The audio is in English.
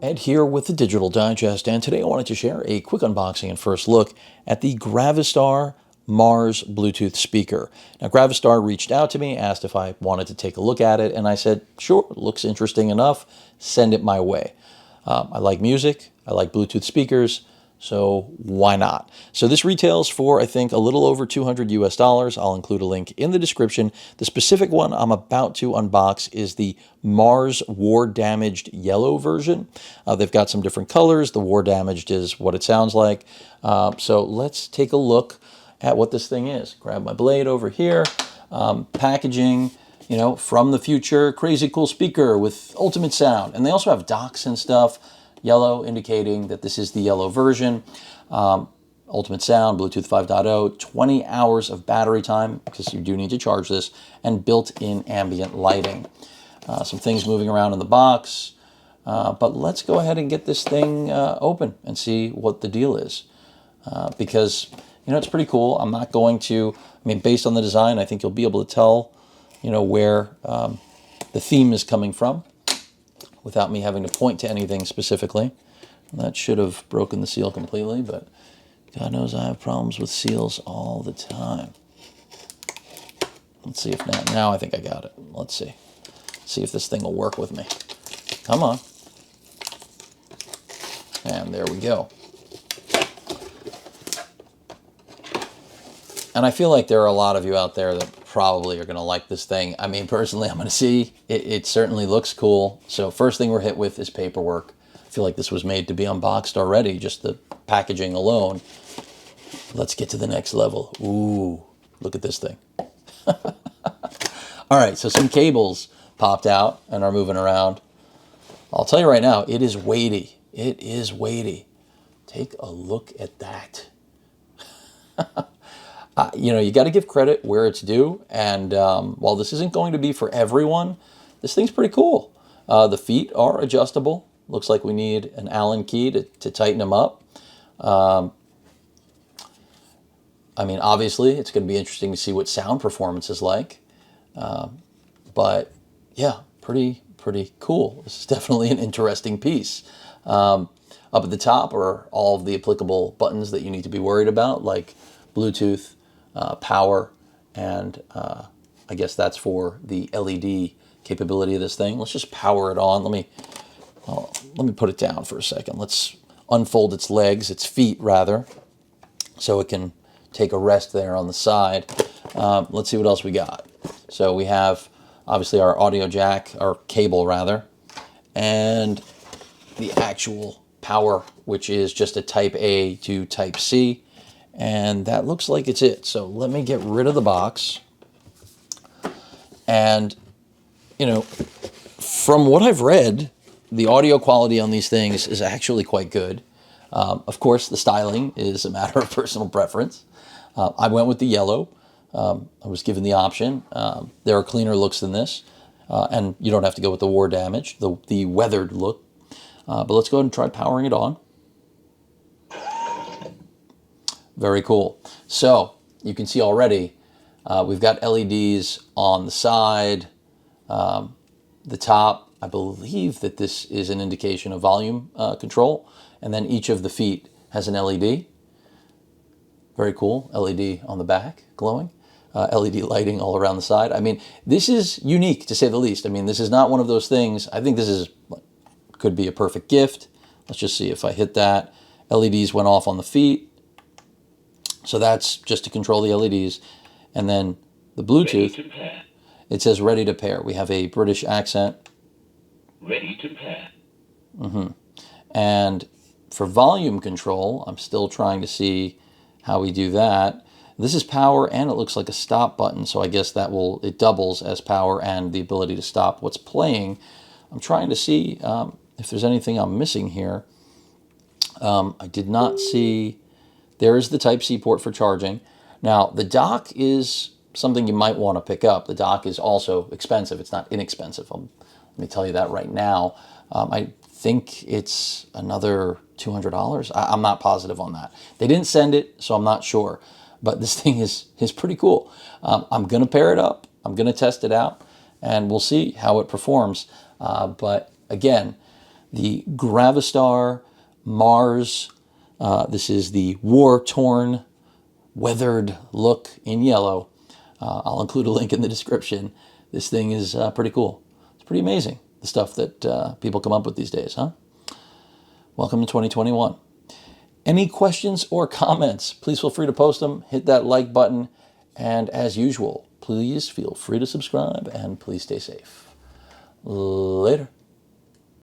Ed here with the Digital Digest, and today I wanted to share a quick unboxing and first look at the Gravastar Mars Bluetooth speaker. Now, Gravastar reached out to me, asked if I wanted to take a look at it, and I said, sure, it looks interesting enough, send it my way. I like music, I like Bluetooth speakers, so why not? So this retails for, I think, a little over $200 US. I'll include a link in the description. The specific one I'm about to unbox is the Mars War Damaged Yellow version. They've got some different colors. The War Damaged is what it sounds like. So let's take a look at what this thing is. Grab my blade over here. Packaging, you know, from the future, crazy cool speaker with ultimate sound. And they also have docks and stuff. Yellow indicating that this is the yellow version. Ultimate sound, Bluetooth 5.0, 20 hours of battery time, because you do need to charge this, and built-in ambient lighting. Some things moving around in the box. But let's go ahead and get this thing open and see what the deal is. Because, you know, it's pretty cool. I'm not going to, I mean, based on the design, I think you'll be able to tell, you know, where the theme is coming from, without me having to point to anything specifically. That should have broken the seal completely, but God knows I have problems with seals all the time. Let's see if now I think I got it. Let's see. See if this thing will work with me. Come on. And there we go. And I feel like there are a lot of you out there that probably are going to like this thing. I mean, personally, I'm going to see. It certainly looks cool. So first thing we're hit with is paperwork. I feel like this was made to be unboxed already, just the packaging alone. Let's get to the next level. Ooh, look at this thing. All right, so some cables popped out and are moving around. I'll tell you right now, it is weighty. It is weighty. Take a look at that. You know, you got to give credit where it's due. And while this isn't going to be for everyone, this thing's pretty cool. The feet are adjustable. Looks like we need an Allen key to tighten them up. I mean, obviously, it's going to be interesting to see what sound performance is like. But yeah, pretty cool. This is definitely an interesting piece. Up at the top are all of the applicable buttons that you need to be worried about, like Bluetooth, power, and I guess that's for the LED capability of this thing. Let's just power it on. Let me put it down for a second. Let's unfold its legs, its feet rather, so it can take a rest there on the side. Let's see what else we got. So we have obviously our audio jack, our cable rather, and the actual power, which is just a type A to type C. And that looks like it's it. So let me get rid of the box. And, you know, from what I've read, the audio quality on these things is actually quite good. Of course, the styling is a matter of personal preference. I went with the yellow. I was given the option. There are cleaner looks than this. And you don't have to go with the war damage, the weathered look. But let's go ahead and try powering it on. Very cool. So you can see already we've got LEDs on the side, the top. I believe that this is an indication of volume control. And then each of the feet has an LED. Very cool. LED on the back, glowing. LED lighting all around the side. I mean, this is unique to say the least. I mean, this is not one of those things. I think this could be a perfect gift. Let's just see if I hit that. LEDs went off on the feet. So that's just to control the LEDs. And then the Bluetooth, it says ready to pair. We have a British accent. Ready to pair. And for volume control, I'm still trying to see how we do that. This is power, and it looks like a stop button. So I guess it doubles as power and the ability to stop what's playing. I'm trying to see if there's anything I'm missing here. I did not see. There is the Type-C port for charging. Now, the dock is something you might want to pick up. The dock is also expensive. It's not inexpensive. Let me tell you that right now. I think it's another $200. I'm not positive on that. They didn't send it, so I'm not sure. But this thing is pretty cool. I'm going to pair it up. I'm going to test it out. and we'll see how it performs. But again, the Gravastar Mars, this is the war-torn, weathered look in yellow. I'll include a link in the description. This thing is pretty cool. It's pretty amazing, the stuff that people come up with these days, huh? Welcome to 2021. Any questions or comments, please feel free to post them. Hit that like button. And as usual, please feel free to subscribe and please stay safe. Later.